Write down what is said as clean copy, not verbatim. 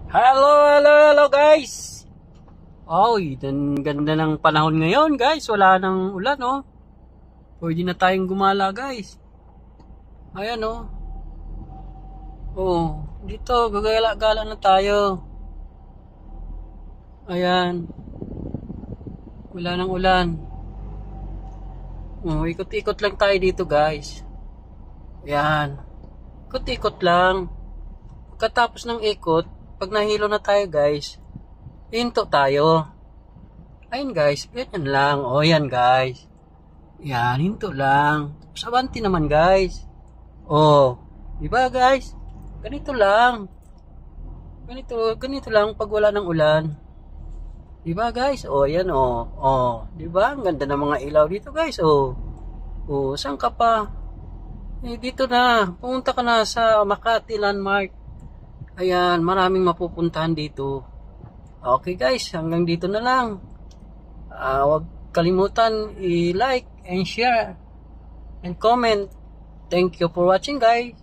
Hello guys. Ganda ng panahon ngayon guys. Wala nang ulan oh. Pwede na tayong gumala guys. Ayan oh. Oh, dito gagala-gala na tayo. Ayan. Wala nang ulan. Oh, ikot-ikot lang tayo dito guys. Ayan. Ikot-ikot lang. Pagkatapos ng ikot, pag nahilo na tayo guys, hinto tayo. Ayun guys, ganyan lang. O yan guys. Yan, hinto lang. Sabanti naman guys. O, diba guys? Ganito lang. Ganito lang pag wala ng ulan. Diba guys? O, yan o. O, diba? Ang ganda ng mga ilaw dito guys. O, saan ka pa? Dito na. Pumunta ka na sa Makati Landmark. Ayan, maraming mapupuntahan dito. Okay guys, hanggang dito na lang. Huwag kalimutan i-like and share and comment. Thank you for watching guys.